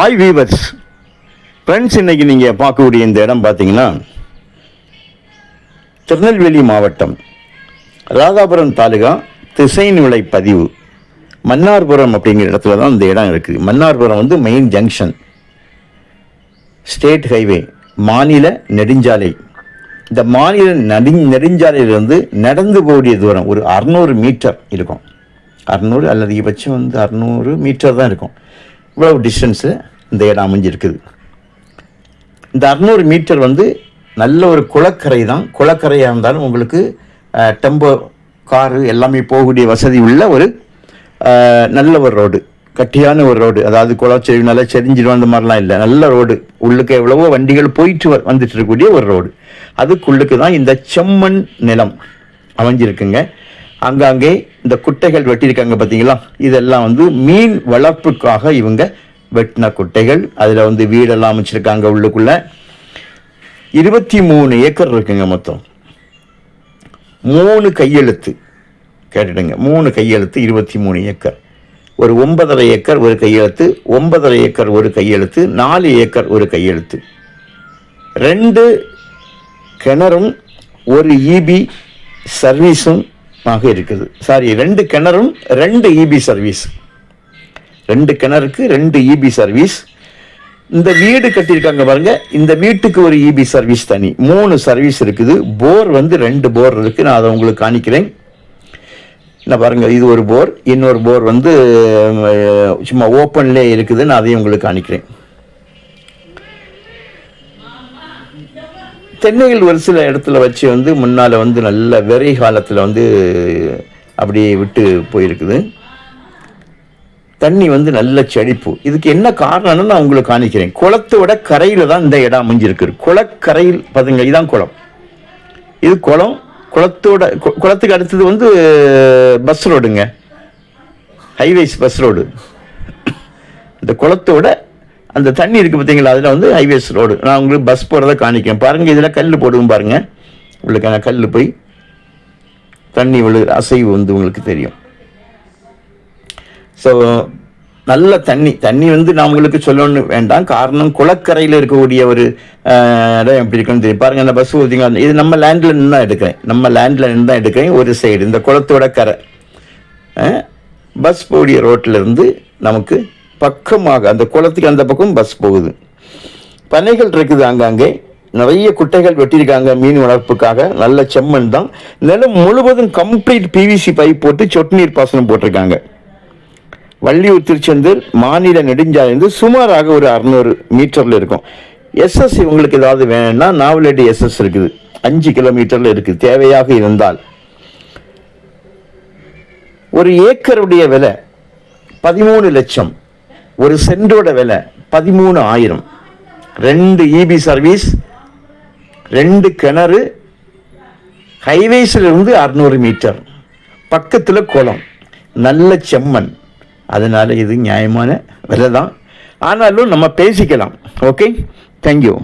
Hi viewers friends, இன்றைக்கி நீங்கள் பார்க்கக்கூடிய இந்த இடம் பார்த்தீங்கன்னா திருநெல்வேலி மாவட்டம் ராதாபுரம் தாலுகா திசைநிலை பதிவு மன்னார்புரம் அப்படிங்கிற இடத்துல தான் இந்த இடம் இருக்குது. மன்னார்புரம் வந்து மெயின் ஜங்ஷன், ஸ்டேட் ஹைவே, மாநில நெடுஞ்சாலை. இந்த மாநில நெடுஞ்சாலையிலிருந்து நடந்து போகக்கூடிய தூரம் ஒரு 600 மீட்டர் இருக்கும். 600 அல்லது அதிகபட்சம் 600 மீட்டர் தான் இருக்கும். இவ்வளவு டிஸ்டன்ஸு இந்த இடம் அமைஞ்சிருக்குது. இந்த 600 மீட்டர் நல்ல ஒரு குளக்கரை தான். குளக்கரையாக இருந்தாலும் உங்களுக்கு டெம்போ காரு எல்லாமே போகக்கூடிய வசதி உள்ள ஒரு நல்ல ஒரு ரோடு, கட்டியான ஒரு ரோடு. அதாவது குளச்செடி நல்லா செறிஞ்சிடும் அந்த மாதிரிலாம் இல்லை. நல்ல ரோடு, உள்ளுக்கு எவ்வளவோ வண்டிகள் போயிட்டு வந்துட்டு இருக்கக்கூடிய ஒரு ரோடு. அதுக்குள்ளுக்கு தான் இந்த செம்மண் நிலம் அமைஞ்சிருக்குங்க. அங்கங்கே இந்த குட்டைகள் வெட்டியிருக்காங்க பார்த்தீங்களா, இதெல்லாம் மீன் வளர்ப்புக்காக இவங்க வெட்டின குட்டைகள். அதில் வீடெல்லாம் அமைச்சிருக்காங்க. உள்ளுக்குள்ள 23 ஏக்கர் இருக்குங்க. மொத்தம் 3 கையெழுத்து கேட்டுடுங்க. 3 கையெழுத்து 23 ஏக்கர். ஒரு 9.5 ஏக்கர் ஒரு கையெழுத்து, 9.5 ஏக்கர் ஒரு கையெழுத்து, 4 ஏக்கர் ஒரு கையெழுத்து. 2 கிணறும் ஒரு இபி சர்வீஸும் ஆக இருக்குது. 2 கிணறும் 2 இபி சர்வீஸ். 2 கிணறுக்கு 2 EB service. இந்த வீடு கட்டியிருக்காங்க பாருங்க, இந்த வீட்டுக்கு ஒரு இபி சர்வீஸ் தனி. 3 சர்வீஸ் இருக்குது. போர் 2 போர் இருக்கு. நான் அதை உங்களுக்கு காணிக்கிறேன். நான் பாருங்க, இது ஒரு போர், இன்னொரு போர் சும்மா ஓப்பன்லேயே இருக்குது. நான் அதையும் உங்களுக்கு காணிக்கிறேன். தென்னைகள் ஒரு சில இடத்துல வச்சு முன்னால் நல்ல வெறை காலத்தில் அப்படியே விட்டு போயிருக்குது. தண்ணி நல்ல செழிப்பு. இதுக்கு என்ன காரணம்னு நான் உங்களுக்கு காணிக்கிறேன். குளத்தோட கரையில் தான் இந்த இடம் அமைஞ்சிருக்கு. குளக்கரையில் பார்த்துங்க, இதுதான் குளம். இது குளம். குளத்துக்கு அடுத்தது பஸ் ரோடுங்க, ஹைவேஸ் பஸ் ரோடு. இந்த குளத்தோட அந்த தண்ணி இருக்குது பார்த்தீங்களா, அதில் ஹைவேஸ் ரோடு. நான் உங்களுக்கு பஸ் போகிறத காணிக்கிறேன். பாருங்கள், இதில் கல் போடுவோம் பாருங்கள். உங்களுக்கு கல் போய் தண்ணி அசைவு உங்களுக்கு தெரியும். ஸோ நல்ல தண்ணி நான் உங்களுக்கு சொல்லணும்னு வேண்டாம். காரணம், குளக்கரையில் இருக்கக்கூடிய ஒரு இடம் எப்படி இருக்குன்னு தெரியும். பாருங்கள், இந்த பஸ் ஊற்றிங்க. இது நம்ம லேண்டில் நின்று தான் எடுக்கிறேன். ஒரு சைடு இந்த குளத்தோட கரை. பஸ் போடிய ரோட்டிலிருந்து நமக்கு பக்கமாக அந்த குளத்துக்கு அந்த பக்கம் பஸ் போகுது. பனைகள் இருக்குது. அங்கங்கே நிறைய குட்டைகள் வெட்டியிருக்காங்க மீன் வளர்ப்புக்காக. நல்ல செம்மண் தான். நிலம் முழுவதும் கம்ப்ளீட் பிவிசி பைப் போட்டு சொட்டு நீர் பாசனம் போட்டிருக்காங்க. வள்ளியூர் திருச்செந்தூர் மாநில நெடுஞ்சாலை சுமாராக ஒரு 600 மீட்டரில் இருக்கும். எஸ்எஸ் உங்களுக்கு ஏதாவது வேணும்னா நாவலடி எஸ்எஸ் இருக்குது, 5 கிலோமீட்டரில் இருக்குது. தேவையாக இருந்தால் ஒரு ஏக்கருடைய விலை 13 லட்சம். ஒரு சென்டோட விலை 13,000. 2 இபி சர்வீஸ், 2 கிணறு, ஹைவேஸிலிருந்து 600 மீட்டர், பக்கத்தில் குளம், நல்ல செம்மண். அதனால இது நியாயமான விலை தான். ஆனாலும் நம்ம பேசிக்கலாம். Okay, thank you.